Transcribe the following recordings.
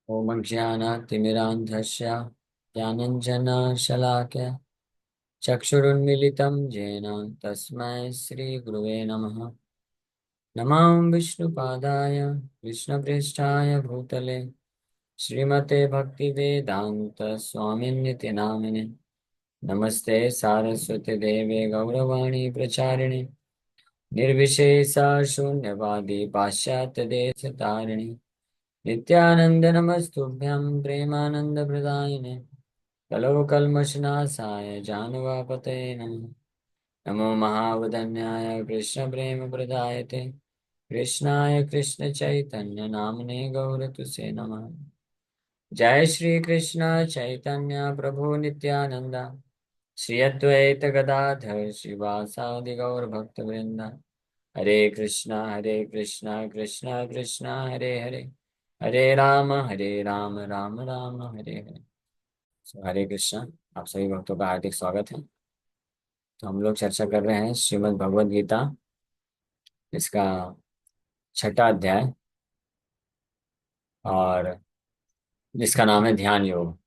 ॐ ज्ञानातिमिरान्धस्य ज्ञानञ्जनशलाकया चक्षुरुन्मिलितं येन तस्मै श्रीगुरुवे नमः। नमः विष्णुपादाय कृष्णप्रेष्ठाय भूतले श्रीमते भक्तिवेदान्त स्वामिन्निति नामिने। नमस्ते सारस्वती देवे गौरवाणी प्रचारिणे निर्विशेषा शून्यवादी पाश्चात्यदेशतारिणे नित्यानंद नमस्तुभ्यं प्रेमानंदप्रदायिने कलौकल्मषनाशाय जानवापतये नमः। नमो महावदन्याय कृष्णप्रेमप्रदायते कृष्णाय कृष्णचैतन्य नाम्ने गौरतुसे नमः। जय श्री कृष्ण चैतन्य प्रभु नित्यानंद श्री अद्वैत गदाधर श्रीवासादि गौर भक्तवृंद। हरे कृष्णा कृष्णा कृष्णा हरे हरे हरे राम राम राम हरे हरे। हरे कृष्णा। आप सभी भक्तों का हार्दिक स्वागत है। तो हम लोग चर्चा कर रहे हैं श्रीमद् भगवद गीता, इसका छठा अध्याय, और जिसका नाम है ध्यान योग।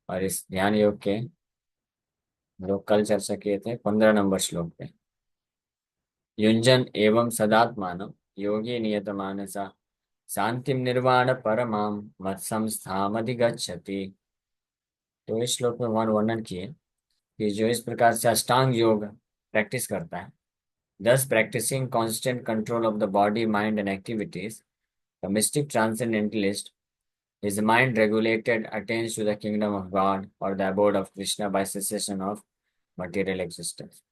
और इस ध्यान योग के हम लोग कल चर्चा किए थे 15 नंबर श्लोक पे। युंजन एवं सदात्मानं योगी नियतमानसा शांतिम निर्वाण परमां मत्संस्थामधिगच्छति। तो इस श्लोक में भगवान वर्णन किए कि जो इस प्रकार से अष्टांग योग प्रैक्टिस करता है, thus practicing constant control of the body, mind, and activities, the mystic transcendentalist, his mind regulated, attains to the kingdom of God or the abode of Krishna by cessation of material existence।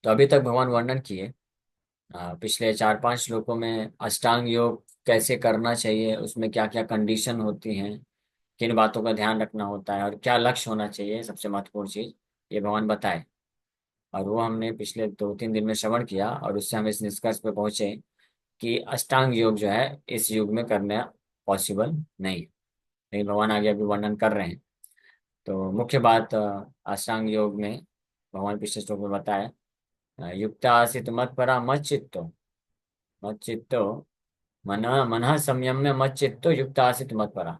तो अभी तक भगवान वर्णन किए पिछले 4-5 श्लोकों में अष्टांग योग कैसे करना चाहिए, उसमें क्या क्या कंडीशन होती हैं, किन बातों का ध्यान रखना होता है और क्या लक्ष्य होना चाहिए, सबसे महत्वपूर्ण चीज ये भगवान बताए। और वो हमने पिछले 2-3 दिन में श्रवण किया और उससे हम इस निष्कर्ष पे पहुंचे कि अष्टांग योग जो है इस युग में करना पॉसिबल नहीं है। लेकिन भगवान आगे अभी वर्णन कर रहे हैं। तो मुख्य बात अष्टांग योग में भगवान पिछले श्लोक में बताया, युक्त आसित मत परा मत चित्तो मन मन संयम्य मत चित्तो युक्त आसित मत परा।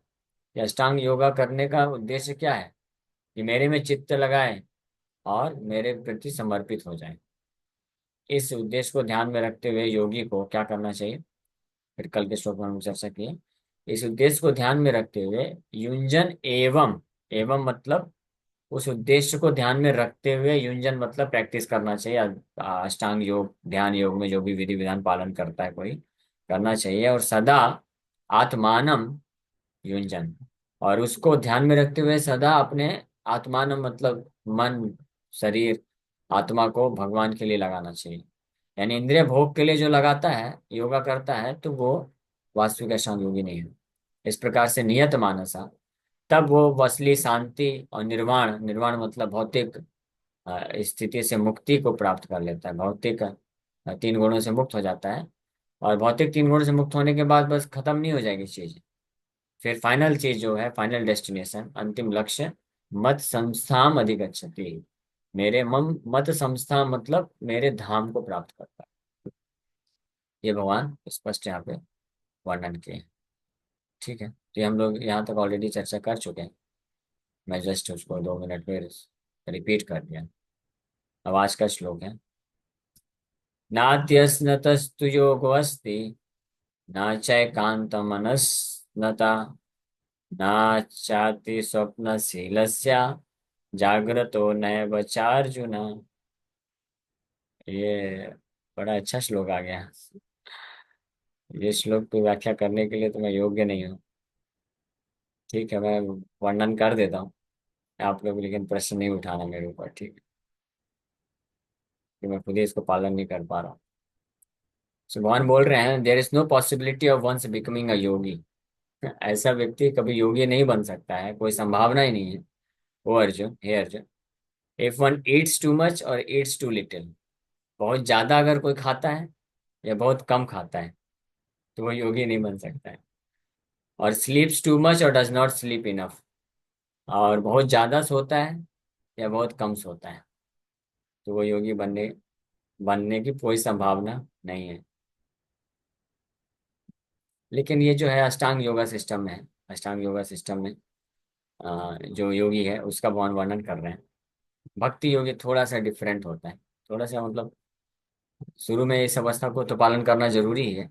ये अष्टांग योगा करने का उद्देश्य क्या है कि मेरे में चित्त लगाए और मेरे प्रति समर्पित हो जाए। इस उद्देश्य को ध्यान में रखते हुए योगी को क्या करना चाहिए, फिर कल के श्लोक में हम चर्चा किए। इस उद्देश्य को ध्यान में रखते हुए युंजन एवं, एवं मतलब उस उद्देश्य को ध्यान में रखते हुए, युंजन मतलब प्रैक्टिस करना चाहिए। अष्टांग योग ध्यान योग में जो भी विधि विधान पालन करता है कोई, करना चाहिए। और सदा आत्मानम युंजन, और उसको ध्यान में रखते हुए सदा अपने आत्मानम मतलब मन, शरीर, आत्मा को भगवान के लिए लगाना चाहिए। यानी इंद्रिय भोग के लिए जो लगाता है, योगा करता है, तो वो वास्तविक अष्टांग योगी नहीं है। इस प्रकार से नियत मानसा, तब वो असली शांति और निर्वाण, निर्वाण मतलब भौतिक स्थिति से मुक्ति को प्राप्त कर लेता है। भौतिक 3 गुणों से मुक्त हो जाता है। और भौतिक 3 गुणों से मुक्त होने के बाद बस खत्म नहीं हो जाएगी चीज। फिर फाइनल चीज जो है, फाइनल डेस्टिनेशन, अंतिम लक्ष्य, मत संस्थाम अधिगच्छति। मेरे मम मत संस्था मतलब मेरे धाम को प्राप्त करता है। ये भगवान स्पष्ट यहाँ पे वर्णन किए हैं। ठीक है, तो ये हम लोग यहाँ तक ऑलरेडी चर्चा कर चुके हैं। मैं जस्ट उसको 2 मिनट में रिपीट कर दिया। अब आज का श्लोक है, नात्यस्नतस्तु योगोऽस्ति न चैकान्तमनस्नता न चाति स्वप्नशीलस्य जाग्रतो नैव चार्जुन। ये बड़ा अच्छा श्लोक आ गया। ये श्लोक की व्याख्या करने के लिए तो मैं योग्य नहीं हूँ। ठीक है, मैं वर्णन कर देता हूँ आप लोग, लेकिन प्रश्न नहीं उठाना मेरे ऊपर, ठीक है, कि मैं खुद ही इसको पालन नहीं कर पा रहा हूँ। So, भगवान बोल रहे हैं, there is no possibility of one's becoming a yogi. ऐसा व्यक्ति कभी योगी नहीं बन सकता है, कोई संभावना ही नहीं है। ओ अर्जुन, हे Arjun, if one eats too much और ईट्स टू लिटिल, बहुत ज्यादा अगर कोई खाता है या बहुत कम खाता है, तो वो योगी नहीं बन सकता है। और स्लीप्स टू मच और डज नॉट स्लीप इनफ, और बहुत ज्यादा सोता है या बहुत कम सोता है, तो वो योगी बनने बनने की कोई संभावना नहीं है। लेकिन ये जो है अष्टांग योगा सिस्टम में है। अष्टांग योगा सिस्टम में जो योगी है उसका वर्णन कर रहे हैं। भक्ति योगी थोड़ा सा डिफरेंट होता है। थोड़ा सा मतलब शुरू में इस अवस्था को तो पालन करना जरूरी ही है,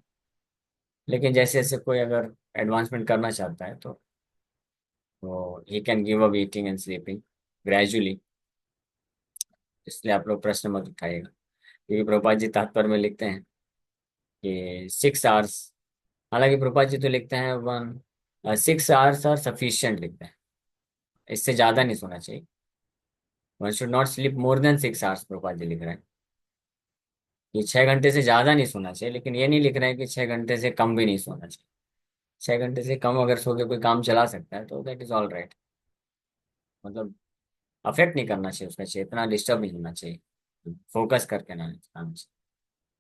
लेकिन जैसे जैसे कोई अगर एडवांसमेंट करना चाहता है तो वो he can give up eating and sleeping gradually. इसलिए आप लोग प्रश्न मत उठाइएगा, क्योंकि प्रभुपाद जी तात्पर्य में लिखते हैं कि 6 आवर्स, हालांकि प्रभुपाद जी तो लिखते हैं 6 आवर्स आर सफिशिएंट लिखते हैं। इससे ज़्यादा नहीं सोना चाहिए। One should not sleep more than 6 hours, Prabhupada ji लिख रहे हैं कि 6 घंटे से ज़्यादा नहीं सोना चाहिए, लेकिन ये नहीं लिख रहे हैं कि 6 घंटे से कम भी नहीं सोना चाहिए। 6 घंटे से कम अगर सो के कोई काम चला सकता है तो दैट इज ऑल राइट। मतलब अफेक्ट नहीं करना चाहिए उसका, चाहिए इतना डिस्टर्ब नहीं होना चाहिए, फोकस करके ना खाना चाहिए।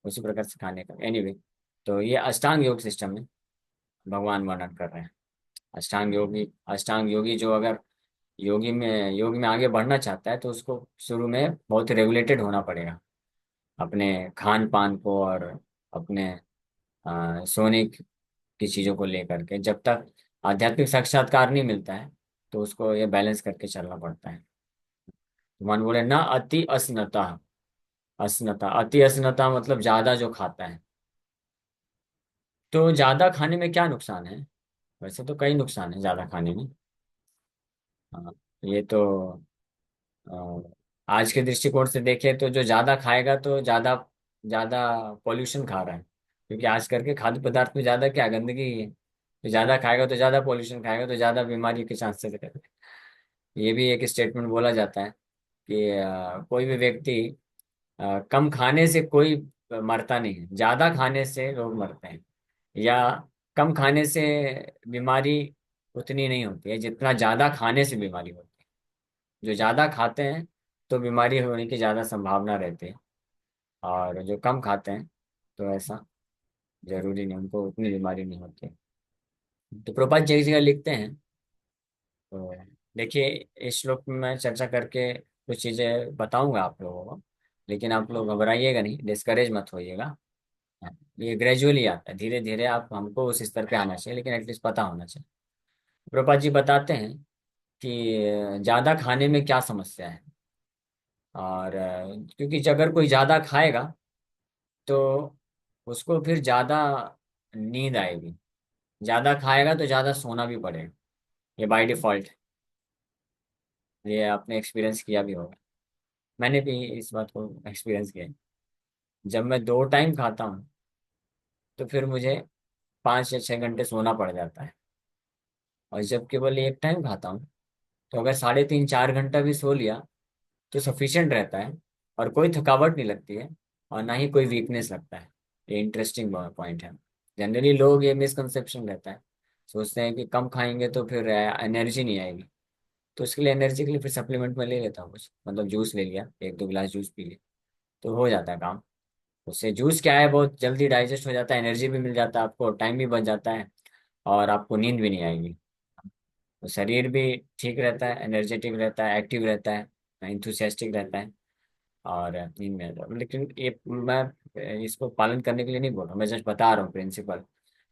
उसी प्रकार से खाने का एनीवे। तो ये अष्टांग योग सिस्टम में भगवान वर्णन कर रहे हैं। अष्टांग योगी जो अगर योग में आगे बढ़ना चाहता है तो उसको शुरू में बहुत रेगुलेटेड होना पड़ेगा अपने खान पान को और अपने सोने की चीज़ों को लेकर के। जब तक आध्यात्मिक साक्षात्कार नहीं मिलता है तो उसको ये बैलेंस करके चलना पड़ता है। भगवान बोले ना अति असनता। अति असनता मतलब ज्यादा जो खाता है। तो ज्यादा खाने में क्या नुकसान है? वैसे तो कई नुकसान है ज्यादा खाने में। हाँ, ये तो अ, आज के दृष्टिकोण से देखें तो जो ज्यादा खाएगा तो ज्यादा ज्यादा पॉल्यूशन खा रहा है, क्योंकि आज करके खाद्य पदार्थ में ज्यादा क्या गंदगी ही है। तो ज्यादा खाएगा तो ज्यादा पॉल्यूशन खाएगा तो ज्यादा बीमारी के चांसेस रहते हैं। ये भी एक स्टेटमेंट बोला जाता है कि कोई भी व्यक्ति कम खाने से कोई मरता नहीं है, ज्यादा खाने से लोग मरते हैं। या कम खाने से बीमारी उतनी नहीं होती है जितना ज्यादा खाने से बीमारी होती है। जो ज्यादा खाते हैं तो बीमारी होने की ज्यादा संभावना रहती है, और जो कम खाते हैं तो ऐसा जरूरी नहीं, उनको उतनी बीमारी नहीं होती। तो प्रभुपाद जी एक जगह लिखते हैं, तो देखिए इस श्लोक में मैं चर्चा करके कुछ चीजें बताऊंगा आप लोगों को, लेकिन आप लोग घबराइएगा नहीं, डिस्करेज मत होइएगा। ये ग्रेजुअली आता है, धीरे धीरे आप हमको उस स्तर पे आना चाहिए, लेकिन एटलीस्ट पता होना चाहिए। प्रभुपाद जी बताते हैं कि ज्यादा खाने में क्या समस्या है। और क्योंकि अगर कोई ज्यादा खाएगा तो उसको फिर ज्यादा नींद आएगी। ज्यादा खाएगा तो ज्यादा सोना भी पड़ेगा, ये बाय डिफॉल्ट। ये आपने एक्सपीरियंस किया भी होगा, मैंने भी इस बात को एक्सपीरियंस किया है। जब मैं 2 टाइम खाता हूँ तो फिर मुझे 5 या 6 घंटे सोना पड़ जाता है, और जब केवल एक टाइम खाता हूँ तो अगर 3.5 4 घंटा भी सो लिया तो सफिशिएंट रहता है, और कोई थकावट नहीं लगती है, और ना ही कोई वीकनेस लगता है। ये इंटरेस्टिंग पॉइंट है। जनरली लोग ये मिसकंसेप्शन रहता है, सोचते हैं कि कम खाएंगे तो फिर एनर्जी नहीं आएगी। तो उसके लिए एनर्जी के लिए फिर सप्लीमेंट में ले लेता हूँ कुछ, मतलब जूस ले लिया, 1 2 गिलास जूस पी लिया तो हो जाता है काम। उससे जूस क्या है, बहुत जल्दी डाइजेस्ट हो जाता है, एनर्जी भी मिल जाता है आपको, टाइम भी बच जाता है, और आपको नींद भी नहीं आएगी। तो शरीर भी ठीक रहता है, एनर्जेटिक रहता है, एक्टिव रहता है, इंथुसियास्टिक रहता है, और नींद में आता है। लेकिन ये मैं इसको पालन करने के लिए नहीं बोल रहा हूँ, मैं जस्ट बता रहा हूँ प्रिंसिपल।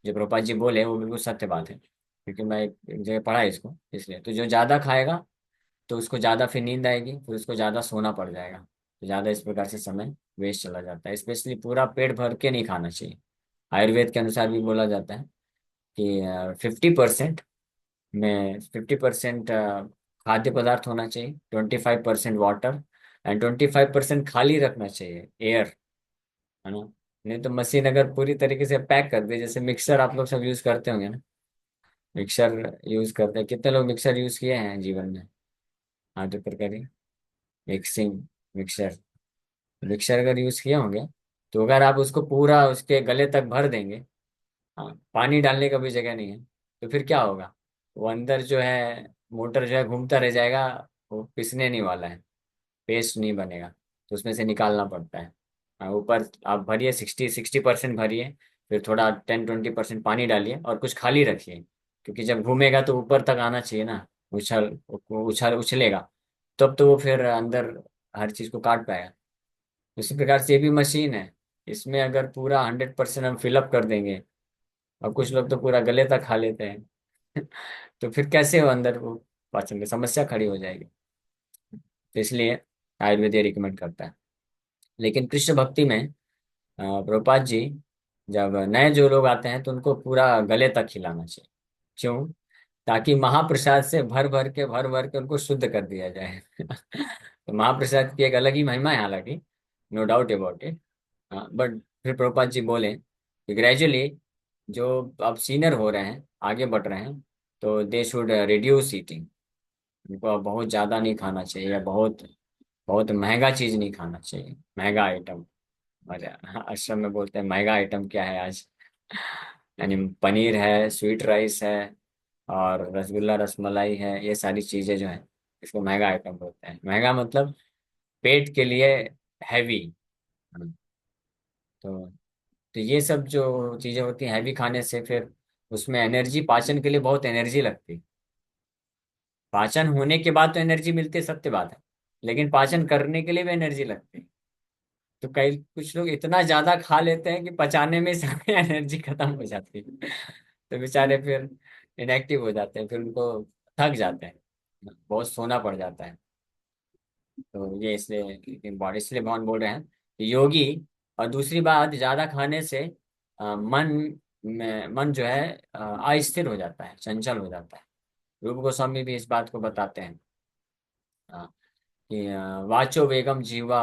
जो प्रभुपाद जी बोले वो बिल्कुल सत्य बात है, क्योंकि मैं एक जगह पढ़ा है इसको। इसलिए तो जो ज़्यादा खाएगा तो उसको ज़्यादा फिर नींद आएगी, फिर उसको ज़्यादा सोना पड़ जाएगा, तो ज़्यादा इस प्रकार से समय वेस्ट चला जाता है। स्पेशली पूरा पेट भर के नहीं खाना चाहिए। आयुर्वेद के अनुसार भी बोला जाता है कि 50% में 50% खाद्य पदार्थ होना चाहिए, 25% वाटर, एंड 25% खाली रखना चाहिए, एयर, है ना। नहीं तो मशीन अगर पूरी तरीके से पैक कर दे, जैसे मिक्सर आप लोग सब यूज करते होंगे ना, मिक्सर यूज करते हैं, कितने लोग मिक्सर यूज किए हैं जीवन में? हाँ तो फिर करिए मिक्सिंग, मिक्सर, मिक्सर अगर यूज किए होंगे तो अगर आप उसको पूरा उसके गले तक भर देंगे, हाँ पानी डालने का भी जगह नहीं है, तो फिर क्या होगा? वो अंदर जो है मोटर जो है घूमता रह जाएगा, वो पिसने नहीं वाला है, पेस्ट नहीं बनेगा, तो उसमें से निकालना पड़ता है। ऊपर आप भरिए, 60% भरिए, फिर थोड़ा 10 20% पानी डालिए और कुछ खाली रखिए, क्योंकि जब घूमेगा तो ऊपर तक आना चाहिए ना, उछल उछलेगा, तब तो वो फिर अंदर हर चीज को काट पाएगा। उसी प्रकार से ये भी मशीन है, इसमें अगर पूरा 100% हम फिलअप कर देंगे और कुछ लोग तो पूरा गले तक खा लेते हैं। तो फिर कैसे वो अंदर वो पाचन की समस्या खड़ी हो जाएगी। तो इसलिए आयुर्वेद ये रिकमेंड करता है। लेकिन कृष्ण भक्ति में प्रभुपाद जी जब नए जो लोग आते हैं तो उनको पूरा गले तक खिलाना चाहिए। क्यों? ताकि महाप्रसाद से भर भर के उनको शुद्ध कर दिया जाए। तो महाप्रसाद की एक अलग ही महिमा है हालांकि, no doubt about it. But फिर प्रभुपाद जी बोले कि ग्रेजुअली जो अब सीनियर हो रहे हैं, आगे बढ़ रहे हैं, तो दे शुड रिड्यूस ईटिंग। उनको अब बहुत ज़्यादा नहीं खाना चाहिए, या बहुत बहुत महंगा चीज़ नहीं खाना चाहिए, महंगा आइटम। और आश्रम में बोलते हैं महंगा आइटम क्या है आज। यानी पनीर है, स्वीट राइस है, और रसगुल्ला रसमलाई है, ये सारी चीज़ें जो हैं इसको महंगा आइटम बोलते हैं। महंगा मतलब पेट के लिए हैवी। तो ये सब जो चीज़ें होती हैं हैवी खाने से, फिर उसमें एनर्जी, पाचन के लिए बहुत एनर्जी लगती। पाचन होने के बाद तो एनर्जी मिलती है, सत्य बात है, लेकिन पाचन करने के लिए भी एनर्जी लगती। तो कई कुछ लोग इतना ज्यादा खा लेते हैं कि पचाने में सारी एनर्जी खत्म हो जाती है। तो बेचारे फिर इनएक्टिव हो जाते हैं, फिर उनको थक जाते हैं, बहुत सोना पड़ जाता है। तो ये इसलिए बॉडी, इसलिए भगवान बोल रहे हैं कि योगी। और दूसरी बात, ज्यादा खाने से मन में, मन जो है अस्थिर हो जाता है, चंचल हो जाता है। रूप गोस्वामी भी इस बात को बताते हैं कि वाचो वेगम जीवा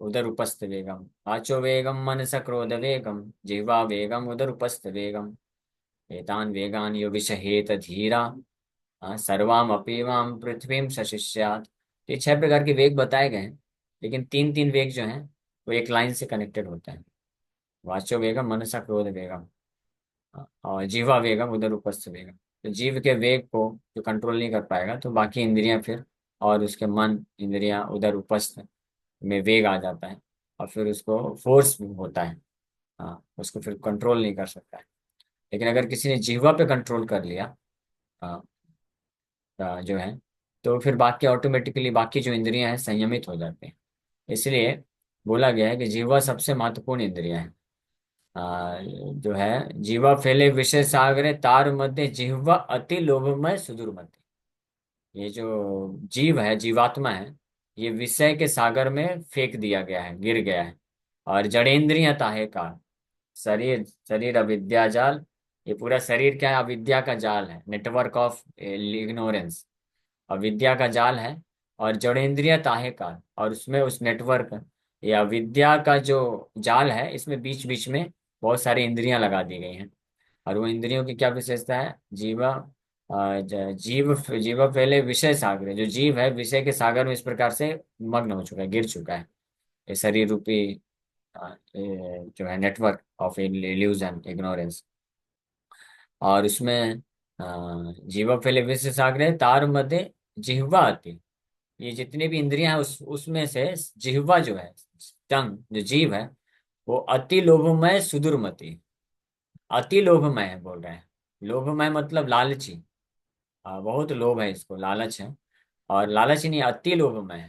उदर उपस्थ वेगम, वाचो वेगम मनस क्रोध वेगम, जिह्वा वेगम उदर उपस्थ वेगम, एतान वेगान यो विषहेत धीरा, सर्वाम अपीवाम पृथ्वीम सशिष्यात्। ये 6 प्रकार के वेग बताए गए हैं, लेकिन तीन तीन वेग जो हैं वो एक लाइन से कनेक्टेड होते हैं। वाचो वेगम मनसा क्रोध वेगम, और जीवा वेगम उदर उपस्थ वेगम। तो जीव के वेग को जो कंट्रोल नहीं कर पाएगा, तो बाकी इंद्रियां फिर, और उसके मन इंद्रियां उदर उपस्थ में वेग आ जाता है, और फिर उसको फोर्स होता है। उसको फिर कंट्रोल नहीं कर सकता है। लेकिन अगर किसी ने जिह्वा पे कंट्रोल कर लिया हाँ, जो है, तो फिर बाकी ऑटोमेटिकली बाकी जो इंद्रियां हैं संयमित हो जाते हैं। इसलिए बोला गया है कि जिह्वा सबसे महत्वपूर्ण इंद्रिया है। जो है, जीवा फैले विषय सागरे तार मध्य जिह्वा अति लोभमय सुदूर मध्य। ये जो जीव है, जीवात्मा है, ये विषय के सागर में फेंक दिया गया है, गिर गया है। और जड़ेंद्रिय ताहे का शरीर, शरीर अविद्या जाल। ये पूरा शरीर क्या है? अविद्या का जाल है, नेटवर्क ऑफ इग्नोरेंस, अविद्या का जाल है। और जड़ेंद्रिय ताहे का, और उसमें उस नेटवर्क या विद्या का जो जाल है, इसमें बीच बीच में बहुत सारी इंद्रियां लगा दी गई हैं। और वो इंद्रियों की क्या विशेषता है? जीवा जीव, जीवा पहले विषय सागर है। जो जीव है विषय के सागर में इस प्रकार से मग्न हो चुका है, गिर चुका है। ये शरीर रूपी जो है नेटवर्क ऑफ इल्यूजन, इग्नोरेंस। और उसमें जीवा पहले विषय सागर है, तार मध्य जिह्वा आती। ये जितने भी इंद्रियां हैं उसमें से जिह्वा जो है, टंग, जो जीव है, वो अति लोभमय सुदुर्मति। अति लोभमय है बोल रहे हैं। लोभमय मतलब लालची। बहुत लोभ है, इसको लालच है। और लालच ही नहीं, अति लोभमय है,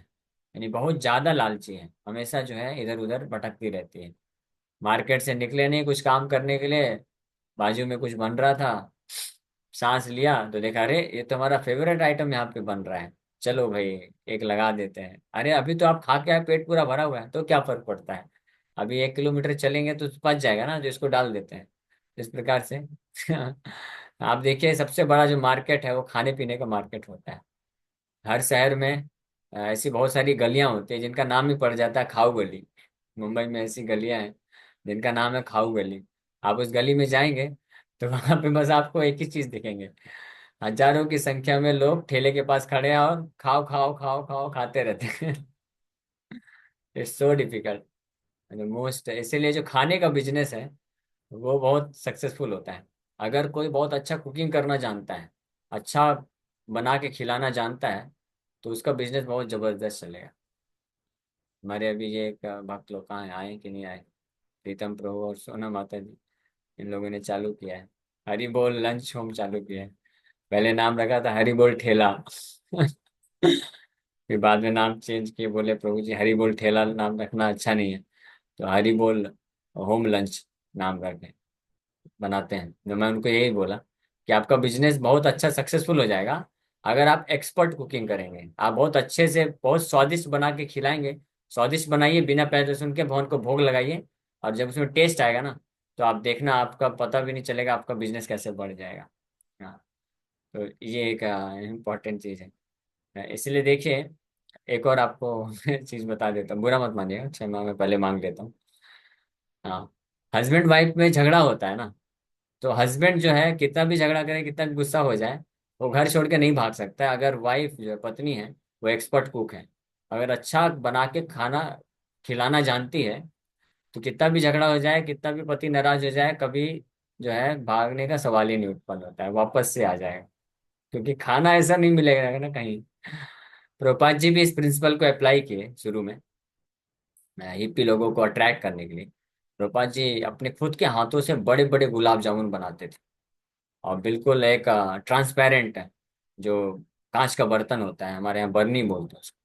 यानी बहुत ज्यादा लालची है। हमेशा जो है इधर उधर भटकती रहती है। मार्केट से निकले नहीं कुछ काम करने के लिए, बाजू में कुछ बन रहा था, सांस लिया तो देखा, अरे ये तो हमारा फेवरेट आइटम यहाँ पे बन रहा है, चलो भाई एक लगा देते हैं। अरे अभी तो आप खा के आए, पेट पूरा भरा हुआ है, तो क्या फर्क पड़ता है? अभी 1 किलोमीटर चलेंगे तो पच जाएगा ना, जो इसको डाल देते हैं। इस प्रकार से आप देखिए, सबसे बड़ा जो मार्केट है वो खाने पीने का मार्केट होता है। हर शहर में ऐसी बहुत सारी गलियां होती है जिनका नाम ही पड़ जाता है खाऊ गली। मुंबई में ऐसी गलियां हैं जिनका नाम है खाऊ गली। आप उस गली में जाएंगे तो वहां पे बस आपको एक ही चीज दिखेंगे, हजारों की संख्या में लोग ठेले के पास खड़े हैं और खाओ खाओ खाओ खाओ खाते रहते हैं। It's so difficult, most. इसीलिए जो खाने का बिजनेस है वो बहुत सक्सेसफुल होता है। अगर कोई बहुत अच्छा कुकिंग करना जानता है, अच्छा बना के खिलाना जानता है, तो उसका बिजनेस बहुत जबरदस्त चलेगा। हमारे अभी ये एक भक्त लोग कहाँ आए कि नहीं आए, प्रीतम प्रभु और सोना माता जी, इन लोगों ने चालू किया है, हरी बोल लंच होम चालू किया है। पहले नाम रखा था हरी बोल ठेला। फिर बाद में नाम चेंज किए, बोले प्रभु जी हरी बोल ठेला नाम रखना अच्छा नहीं है, तो हरी बोल होम लंच नाम रखें। बनाते हैं, तो मैं उनको यही बोला कि आपका बिजनेस बहुत अच्छा सक्सेसफुल हो जाएगा अगर आप एक्सपर्ट कुकिंग करेंगे। आप बहुत अच्छे से बहुत स्वादिष्ट बना के खिलाएंगे। स्वादिष्ट बनाइए, बिना प्याज लहसुन के भगवान को भोग लगाइए, और जब उसमें टेस्ट आएगा ना, तो आप देखना आपका पता भी नहीं चलेगा आपका बिजनेस कैसे बढ़ जाएगा। हाँ, तो ये एक इम्पोर्टेंट चीज़ है। इसलिए देखिए, एक और आपको चीज़ बता देता हूँ, बुरा मत मानिएगा, क्षमा मैं पहले मांग लेता हूँ। हाँ, हस्बैंड वाइफ में झगड़ा होता है ना, तो हस्बैंड जो है कितना भी झगड़ा करे, कितना भी गुस्सा हो जाए, वो घर छोड़ के नहीं भाग सकता है। अगर वाइफ जो है, पत्नी है, वो एक्सपर्ट कुक है, अगर अच्छा बना के खाना खिलाना जानती है, तो कितना भी झगड़ा हो जाए, कितना भी पति नाराज हो जाए, कभी जो है भागने का सवाल ही नहीं उत्पन्न होता है, वापस से आ जाएगा। क्योंकि खाना ऐसा नहीं मिलेगा ना कहीं। प्रभुपाद जी भी इस प्रिंसिपल को अप्लाई किए शुरू में, हिप्पी लोगों को अट्रैक्ट करने के लिए। प्रभुपाद जी अपने खुद के हाथों से बड़े बड़े गुलाब जामुन बनाते थे, और बिल्कुल एक ट्रांसपेरेंट है, जो कांच का बर्तन होता है, हमारे यहाँ बर्नी बोलते हैं उसको।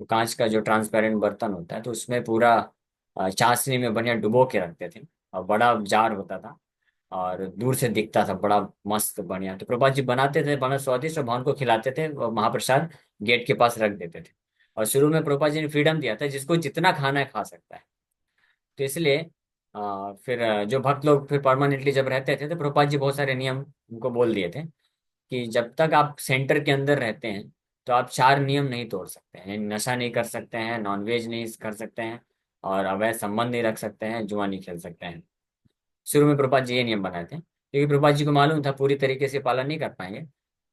तो कांच का जो ट्रांसपेरेंट बर्तन होता है, तो उसमें पूरा चाशनी में बढ़िया डुबो के रखते थे, और बड़ा जार होता था, और दूर से दिखता था बड़ा मस्त बढ़िया। तो प्रभुपाद जी बनाते थे बड़ा स्वादिष्ट, और भगवान को खिलाते थे, और महाप्रसाद गेट के पास रख देते थे। और शुरू में प्रभुपाद जी ने फ्रीडम दिया था, जिसको जितना खाना है खा सकता है। तो इसलिए फिर जो भक्त लोग फिर परमानेंटली जब रहते थे, तो प्रभुपाद जी बहुत सारे नियम उनको बोल दिए थे कि जब तक आप सेंटर के अंदर रहते हैं, तो आप चार नियम नहीं तोड़ सकते हैं। नशा नहीं कर सकते हैं, नॉनवेज नहीं कर सकते हैं, और अवैध संबंध नहीं रख सकते हैं, जुआ नहीं खेल सकते हैं। शुरू में प्रभुपाद जी ये नियम बनाए थे, क्योंकि प्रभुपाद जी को मालूम था पूरी तरीके से पालन नहीं कर पाएंगे।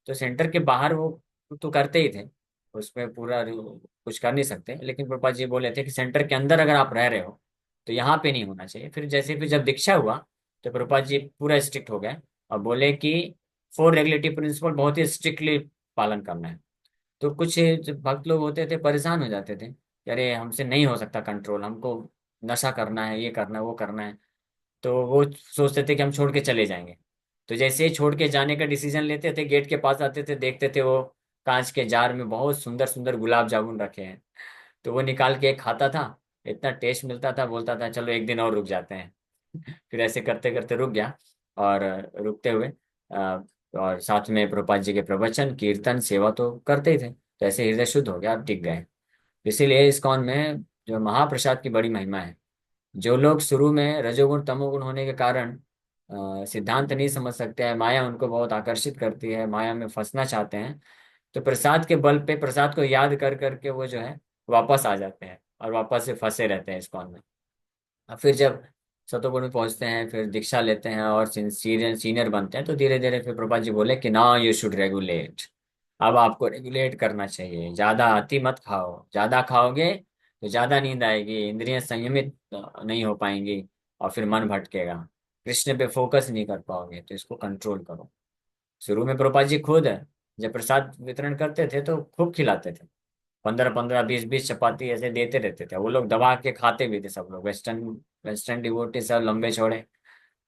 तो सेंटर के बाहर वो तो करते ही थे, उसमें पूरा कुछ कर नहीं सकते, लेकिन प्रभुपाद जी बोले थे कि सेंटर के अंदर अगर आप रह रहे हो, तो यहाँ पे नहीं होना चाहिए। फिर जैसे फिर जब दीक्षा हुआ, तो प्रभुपाद जी पूरा स्ट्रिक्ट हो गए, और बोले कि फोर रेगुलेटरी प्रिंसिपल बहुत ही स्ट्रिक्टली पालन करना है। तो कुछ जो भक्त लोग होते थे परेशान हो जाते थे कि अरे हमसे नहीं हो सकता कंट्रोल, हमको नशा करना है, ये करना है, वो करना है। तो वो सोचते थे कि हम छोड़ के चले जाएंगे। तो जैसे ही छोड़ के जाने का डिसीजन लेते थे, गेट के पास आते थे, देखते थे वो कांच के जार में बहुत सुंदर सुंदर गुलाब जामुन रखे हैं। तो वो निकाल के एक खाता था, इतना टेस्ट मिलता था, बोलता था चलो एक दिन और रुक जाते हैं। फिर ऐसे करते करते रुक गया, और रुकते हुए और साथ में प्रभुपाद जी के प्रवचन कीर्तन सेवा तो करते ही थे, तो ऐसे हृदय शुद्ध हो गया, टिक गए। इसीलिए इस्कॉन में जो महाप्रसाद की बड़ी महिमा है। जो लोग शुरू में रजोगुण तमोगुण होने के कारण सिद्धांत नहीं समझ सकते हैं, माया उनको बहुत आकर्षित करती है, माया में फंसना चाहते हैं, तो प्रसाद के बल पे, प्रसाद को याद कर करके वो जो है वापस आ जाते हैं, और वापस से फंसे रहते हैं इस्कॉन में। और फिर जब सतोगुण में पहुंचते हैं, फिर दीक्षा लेते हैं और सीनियर सीनियर बनते हैं, तो धीरे धीरे फिर प्रभुपाद जी बोले कि ना यू शुड रेगुलेट। अब आपको रेगुलेट करना चाहिए, ज्यादा अति मत खाओ, ज्यादा खाओगे तो ज्यादा नींद आएगी, इंद्रियां संयमित नहीं हो पाएंगी, और फिर मन भटकेगा, कृष्ण पे फोकस नहीं कर पाओगे, तो इसको कंट्रोल करो। शुरू में प्रभुपाद जी खुद है, जब प्रसाद वितरण करते थे तो खूब खिलाते थे, 15-15 20-20 चपाती ऐसे देते रहते थे। वो लोग दबा के खाते भी थे, सब लोग वेस्टर्न वेस्टर्न डिवोटी सब लंबे चौड़े।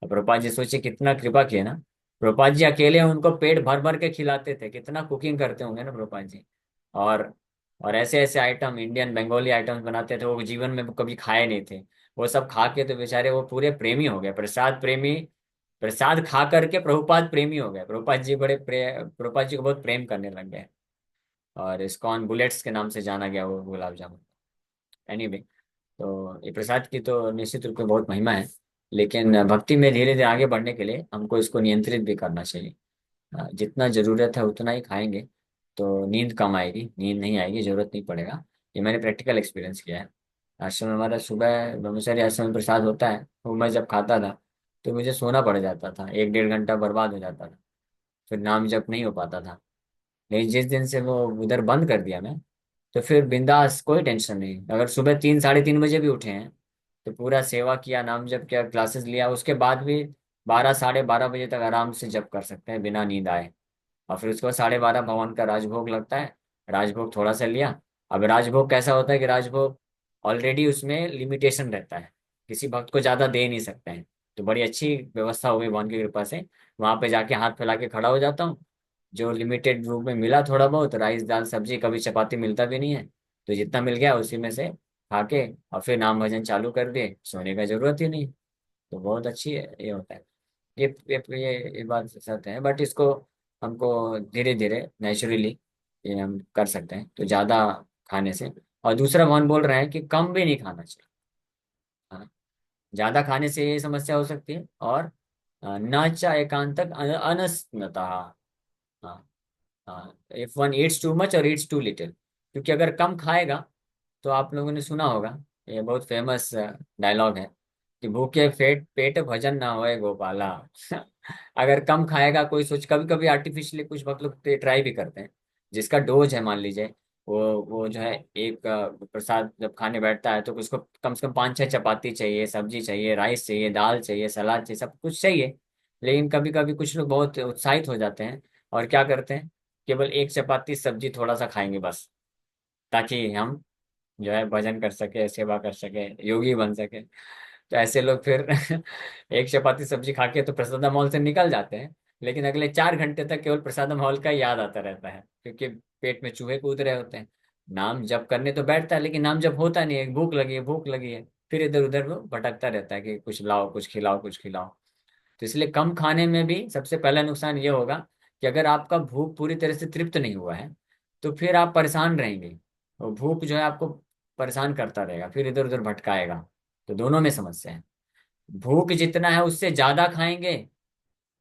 अब प्रभुपाद जी सोचिए कितना कृपा किए ना, प्रभुपाद जी अकेले उनको पेट भर भर के खिलाते थे, कितना कुकिंग करते होंगे ना प्रभुपाद जी। और और ऐसे ऐसे आइटम, इंडियन बंगाली आइटम्स बनाते थे, वो जीवन में कभी खाए नहीं थे। वो सब खा के तो बेचारे वो पूरे प्रेमी हो गए, प्रसाद प्रेमी। प्रसाद खा करके प्रभुपाद प्रेमी हो गए, प्रभुपाद जी प्रभुपाद जी को बहुत प्रेम करने लग गए। और इस्कॉन बुलेट्स के नाम से जाना गया वो गुलाब जामुन। एनीवे, तो ये प्रसाद की तो निश्चित रूप में बहुत महिमा है, लेकिन भक्ति में धीरे धीरे आगे बढ़ने के लिए हमको इसको नियंत्रित भी करना चाहिए। जितना जरूरत है उतना ही खाएंगे, तो नींद कम आएगी, नींद नहीं आएगी, जरूरत नहीं पड़ेगा। ये मैंने प्रैक्टिकल एक्सपीरियंस किया है। आश्रम में हमारा सुबह ब्रह्मचर्य आश्रम में प्रसाद होता है, वो मैं जब खाता था, तो मुझे सोना पड़ जाता था, 1-1.5 घंटा बर्बाद हो जाता था, फिर नाम जप नहीं हो पाता था। लेकिन जिस दिन से वो उधर बंद कर दिया मैं, तो फिर बिंदास, कोई टेंशन नहीं। अगर सुबह 3-3:30 बजे भी उठे हैं, तो पूरा सेवा किया, नाम जप किया, क्लासेस लिया, उसके बाद भी 12-12:30 बजे तक आराम से जप कर सकते हैं बिना नींद आए। और फिर उसके बाद 12:30 भगवान का राजभोग लगता है, राजभोग थोड़ा सा लिया। अब राजभोग कैसा होता है कि राजभोग ऑलरेडी उसमें लिमिटेशन रहता है, किसी भक्त को ज्यादा दे नहीं सकते हैं। तो बड़ी अच्छी व्यवस्था हो गई भगवान की कृपा से, वहां पे जाके हाथ फैला के खड़ा हो जाता हूँ। जो लिमिटेड रूप में मिला थोड़ा बहुत राइस दाल सब्जी, कभी चपाती मिलता भी नहीं है, तो जितना मिल गया उसी में से खा के, और फिर नाम भजन चालू कर दिए, सोने का जरूरत ही नहीं। तो बहुत अच्छी है ये होता है। ये बात सत्य है, बट इसको हमको धीरे धीरे नेचुरली ये हम कर सकते हैं, तो ज्यादा खाने से। और दूसरा मोहन बोल रहे हैं कि कम भी नहीं खाना चाहिए, है ना। ज्यादा खाने से ये समस्या हो सकती है। और न च एकांतक अनस्नता। हाँ, if one eats too much और ईट्स टू लिटिल, क्योंकि अगर कम खाएगा, तो आप लोगों ने सुना होगा, ये बहुत फेमस डायलॉग है कि भूखे पेट पेट भजन ना होए गोपाला। अगर कम खाएगा कोई, सोच, कभी कभी आर्टिफिशियली कुछ बहुत लोग ट्राई भी करते हैं, जिसका डोज है मान लीजिए, वो जो है एक प्रसाद जब खाने बैठता है तो उसको कम से कम 5-6 चपाती चाहिए, सब्जी चाहिए, राइस चाहिए, दाल चाहिए, सलाद चाहिए, सब कुछ चाहिए। लेकिन कभी कभी कुछ लोग बहुत उत्साहित हो जाते हैं और क्या करते हैं, केवल एक चपाती सब्जी थोड़ा सा खाएंगे बस, ताकि हम जो है भजन कर सके, सेवा कर सके, योगी बन सके। तो ऐसे लोग फिर एक चपाती सब्जी खा के तो प्रसादम हॉल से निकल जाते हैं, लेकिन अगले 4 घंटे तक केवल प्रसादम हॉल का याद आता रहता है, क्योंकि पेट में चूहे कूद रहे होते हैं। नाम जप करने तो बैठता है, लेकिन नाम जप होता नहीं है, भूख लगी है, भूख लगी है, फिर इधर उधर वो भटकता रहता है कि कुछ लाओ, कुछ खिलाओ, कुछ खिलाओ। तो इसलिए कम खाने में भी सबसे पहला नुकसान ये होगा कि अगर आपका भूख पूरी तरह से तृप्त नहीं हुआ है, तो फिर आप परेशान रहेंगे, और भूख जो है आपको परेशान करता रहेगा, फिर इधर उधर भटकाएगा। तो दोनों में समस्या है। भूख जितना है उससे ज्यादा खाएंगे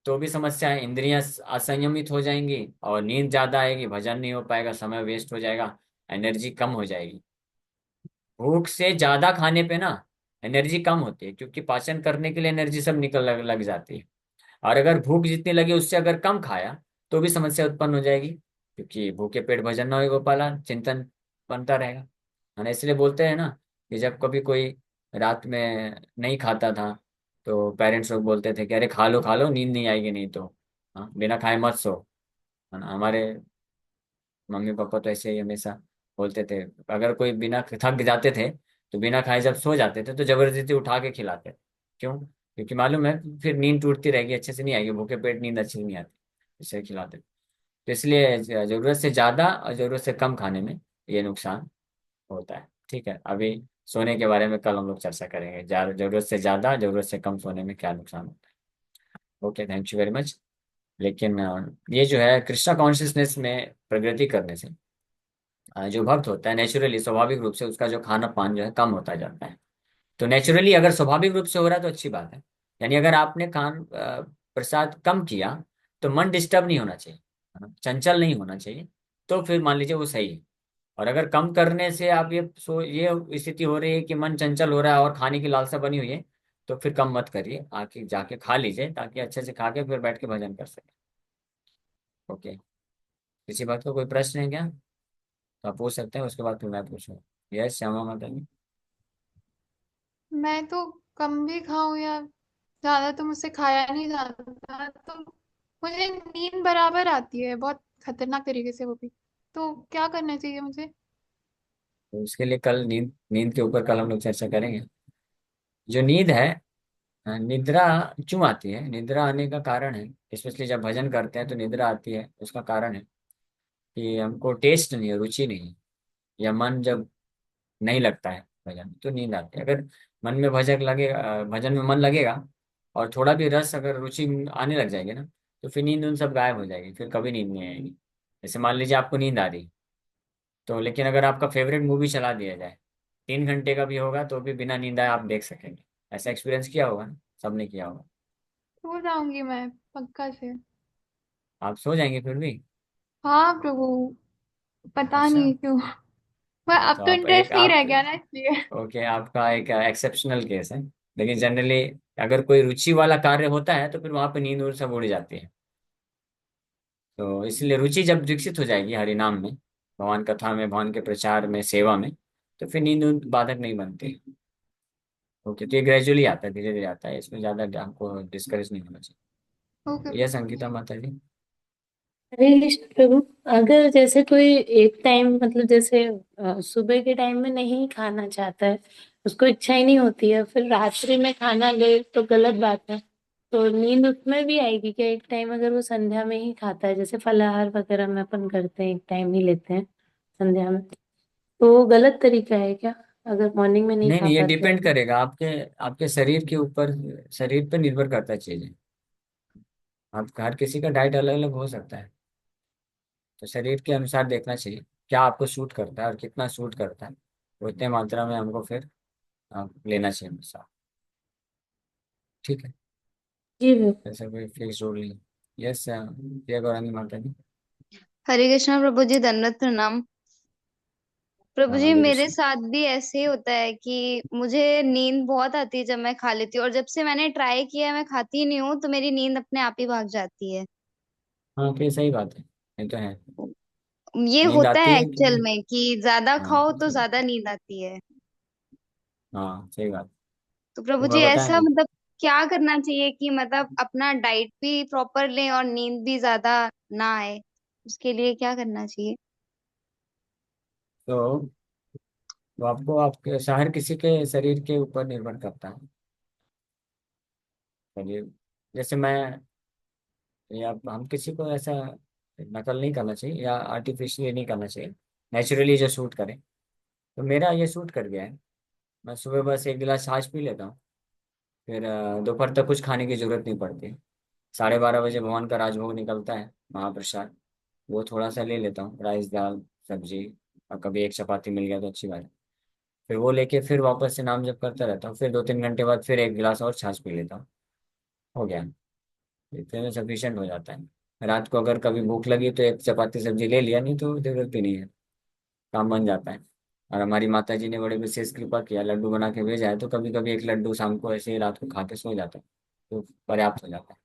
तो भी समस्या है, इंद्रियां असंयमित हो जाएंगी, और नींद ज्यादा आएगी, भजन नहीं हो पाएगा, समय वेस्ट हो जाएगा, एनर्जी कम हो जाएगी। भूख से ज्यादा खाने पे ना एनर्जी कम होती है, क्योंकि पाचन करने के लिए एनर्जी सब निकल लग जाती है। और अगर भूख जितनी लगी उससे अगर कम खाया, तो भी समस्या उत्पन्न हो जाएगी, क्योंकि भूखे पेट भजन न होए गोपाला, चिंतन बनता रहेगा, है ना। इसलिए बोलते हैं ना कि जब कभी कोई रात में नहीं खाता था, तो पेरेंट्स लोग बोलते थे कि अरे खा लो, नींद नहीं आएगी नहीं तो, हाँ, बिना खाए मत सो, है ना। हमारे मम्मी पापा तो ऐसे ही हमेशा बोलते थे। अगर कोई बिना थक जाते थे, तो बिना खाए जब सो जाते थे, तो जबरदस्ती उठा के खिलाते। क्यों? क्योंकि मालूम है फिर नींद टूटती रहेगी, अच्छे से नहीं आएगी, भूखे पेट नींद अच्छी नहीं आती, इसलिए खिलाते। तो इसलिए जरूरत से ज्यादा और जरूरत से कम खाने में ये नुकसान होता है। ठीक है, अभी सोने के बारे में कल हम लोग चर्चा करेंगे, जरूरत से ज्यादा, जरूरत से कम सोने में क्या नुकसान होता है। Okay, thank you very much. लेकिन ये जो है कृष्णा कॉन्शियसनेस में प्रगति करने से जो भक्त होता है, नेचुरली स्वाभाविक रूप से उसका जो खाना पान जो है कम होता जाता है। तो नेचुरली अगर स्वाभाविक रूप से हो रहा है तो अच्छी बात है। यानी अगर आपने प्रसाद कम किया, तो मन डिस्टर्ब नहीं होना चाहिए, है ना? चंचल नहीं होना चाहिए, तो फिर मान लीजिए वो सही है। और अगर कम करने से आप ये स्थिति हो रही है कि मन चंचल हो रहा है और खाने की लालसा बनी हुई है, तो फिर कम मत करिए, आके जाके खा लीजिए, ताकि अच्छे से खा के फिर बैठ के भजन कर सके। ओके, किसी बात का कोई प्रश्न है क्या? तो आप पूछ सकते हैं, उसके बाद फिर मैं पूछूँ। यस, श्यामा माता जी। मैं तो कम भी खाऊं या ज्यादा तो मुझसे खाया नहीं जाता, तो मुझे नींद बराबर आती है, बहुत खतरनाक तरीके से वो भी। तो क्या करना चाहिए मुझे? तो उसके लिए कल नींद नींद के ऊपर कल हम लोग चर्चा करेंगे। जो नींद है, निद्रा क्यों आती है, निद्रा आने का कारण है, स्पेशली जब भजन करते हैं तो निद्रा आती है, उसका कारण है कि हमको टेस्ट नहीं है, रुचि नहीं है, या मन जब नहीं लगता है भजन, तो नींद आती है। अगर मन में भजन लगेगा, भजन में मन लगेगा, और थोड़ा भी रस अगर रुचि आने लग जाएगी ना, तो फिर नींद उन सब गायब हो जाएगी, फिर कभी नींद नहीं आएगी। जैसे मान लीजिए आपको नींद आ रही, तो लेकिन अगर आपका फेवरेट मूवी चला दिया जाए, 3 घंटे का भी होगा तो भी बिना नींद आए आप देख सकेंगे। ऐसा एक्सपीरियंस किया होगा ना, सबने किया होगा। सो जाऊंगी मैं पक्का से। आप सो जाएंगे फिर भी? हाँ प्रभु, पता अच्छा। नहीं क्यों। पर अब तो तो आप एक इंटरेस्ट नहीं आप रह गया ना, इसलिए। ओके, आपका एक एक्सेप्शनल केस है। लेकिन जनरली अगर कोई रुचि वाला कार्य होता है, तो फिर वहां पे नींद उड़ सब उड़ जाती है। तो इसलिए रुचि जब विकसित हो जाएगी हरि नाम में, भगवान कथा में, भगवान के प्रचार में, सेवा में, तो फिर नींद उड़ बाधक नहीं बनती। ओके, तो ये ग्रेजुअली आता है, धीरे धीरे आता है, इसमें ज्यादा हमको डिस्करेज नहीं होना ओके चाहिए। यस अंकिता माता जी। हरे कृष्ण प्रभु। अगर जैसे कोई एक टाइम मतलब जैसे सुबह के टाइम में नहीं खाना चाहता है, उसको इच्छा ही नहीं होती है, फिर रात्रि में खाना ले तो गलत बात है। तो नींद उसमें भी आएगी क्या? एक टाइम अगर वो संध्या में ही खाता है, जैसे फलाहार वगैरह में अपन करते हैं, एक टाइम ही लेते हैं संध्या में, तो वो गलत तरीका है क्या अगर मॉर्निंग में नहीं नहीं खा नहीं, ये पाते हैं डिपेंड तो? करेगा आपके आपके शरीर के ऊपर, शरीर पे निर्भर करता है चीजें। आप हर किसी का डाइट अलग अलग हो सकता है, तो शरीर के अनुसार देखना चाहिए क्या आपको सूट करता है और कितना सूट करता है, उतने मात्रा में हमको फिर लेना चाहिए हमेशा। ठीक है। जी बिल्कुल। ऐसा कोई फिक्स रूल नहीं। यस, प्रिया गौरांगी माता जी। हरे कृष्णा प्रभु जी, दंडवत प्रणाम। प्रभु हाँ, जी, हरे मेरे कृष्ण। साथ भी ऐसे ही होता है कि मुझे नींद बहुत आती है जब मैं खा लेती हूँ, और जब से मैंने ट्राई किया है मैं खाती ही नहीं हूँ तो मेरी नींद अपने आप ही भाग जाती है। हाँ, तो ये सही बात है, ये तो है। ये नींद होता आती है है कि एक्चुअल में कि ज्यादा हाँ, खाओ तो ज्यादा नींद आती है। हाँ, सही बात। तो प्रभु थोड़ा जी, बताएं। ऐसा मतलब क्या करना चाहिए कि मतलब अपना डाइट भी प्रॉपर लें और नींद भी ज्यादा ना आए, उसके लिए क्या करना चाहिए? तो आपको आपके हर किसी के शरीर के ऊपर निर्भर करता है। चलिए, जैसे मैं, या हम किसी को ऐसा नकल नहीं करना चाहिए या आर्टिफिशियली नहीं करना चाहिए, नेचुरली जो सूट करे। तो मेरा ये सूट कर गया है। मैं सुबह बस एक गिलास छाछ पी लेता हूँ, फिर दोपहर तक कुछ खाने की जरूरत नहीं पड़ती। 12:30 बजे भगवान का राजभोग निकलता है, महाप्रसाद, वो थोड़ा सा ले लेता हूँ, राइस दाल सब्जी, और कभी एक चपाती मिल गया तो अच्छी बात है। फिर वो लेके फिर वापस से नाम जप करता रहता हूँ, फिर 2-3 घंटे बाद फिर एक गिलास और छाछ पी लेता हूँ। हो गया, इतने में सफिशियंट हो जाता है। रात को अगर कभी भूख लगी तो एक चपाती सब्जी ले लिया, नहीं तो जरूरत भी नहीं है, काम बन जाता है। और हमारी माता जी ने बड़े विशेष कृपा किया, लड्डू बना के भेजा है, तो कभी कभी एक लड्डू शाम को ऐसे ही रात को खा के सो जाता है, तो पर्याप्त हो जाता है,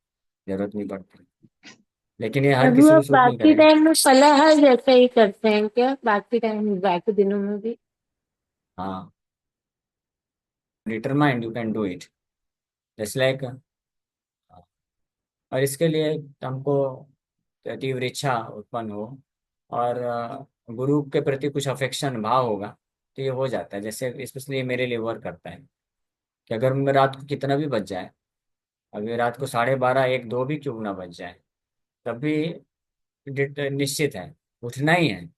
जरूरत नहीं पड़ती। लेकिन ये हर प्रभु, किसी को आप सूट नहीं बाकी करेगा। टाइम में फलाहार जैसा ही करते हैं क्या, बाकी टाइम बाकी दिनों में भी? हाँ, determined you can do it, just like. और इसके लिए हमको तीव्र इच्छा उत्पन्न हो, और गुरु के प्रति कुछ अफेक्शन भाव होगा, तो ये हो जाता है। जैसे स्पेशली मेरे लिए वर्क करता है कि अगर मैं रात को कितना भी बच जाए, अभी रात को 12:30 1 2 भी क्यों ना बच जाए, तब भी निश्चित है, उठना ही है,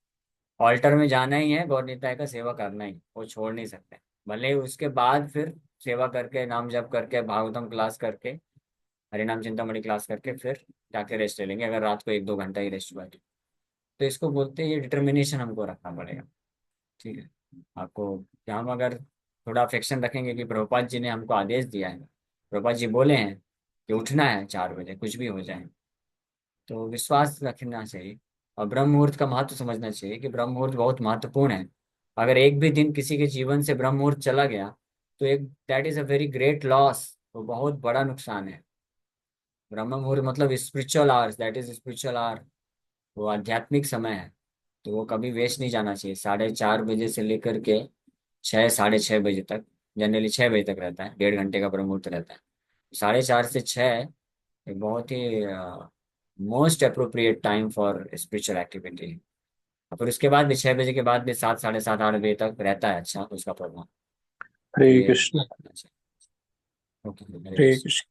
ऑल्टर में जाना ही है, गौर निताय का सेवा करना ही, वो छोड़ नहीं सकते। भले ही उसके बाद फिर सेवा करके, नाम जप करके, भागवतम क्लास करके, हरिनाम चिंतामणि क्लास करके फिर जाके रेस्ट ले लेंगे, अगर रात को 1-2 घंटा ही रेस्ट हुआ है। तो इसको बोलते हैं, ये डिटर्मिनेशन हमको रखना पड़ेगा। ठीक है। आपको, कि हम अगर थोड़ा अफेक्शन रखेंगे कि प्रभुपाद जी ने हमको आदेश दिया है, प्रभुपाद जी बोले हैं कि उठना है 4 बजे कुछ भी हो जाए, तो विश्वास रखना चाहिए। और ब्रह्म मुहूर्त का महत्व समझना चाहिए कि ब्रह्म मुहूर्त बहुत महत्वपूर्ण है। अगर एक भी दिन किसी के जीवन से ब्रह्म मुहूर्त चला गया, तो एक that is a very great loss, वो बहुत बड़ा नुकसान है। ब्रह्म मुहूर्त मतलब spiritual hours, that is spiritual hour, वो आध्यात्मिक समय है। तो वो कभी वेस्ट नहीं जाना चाहिए। 4:30 बजे से लेकर के 6 साढ़े 6 बजे तक, जनरली 6 बजे तक रहता है, 1.5 घंटे का ब्रह्म मुहूर्त रहता है। 4:30 से 6 एक बहुत ही most appropriate time for spiritual activity. और उसके बाद भी 6 बजे के बाद भी 7 साढ़े 7 8 बजे तक रहता है अच्छा उसका प्रोग्राम। तो हरे ये कृष्ण। करना चाहिए। ओके, हरे हरे कृष्ण। कृष्ण।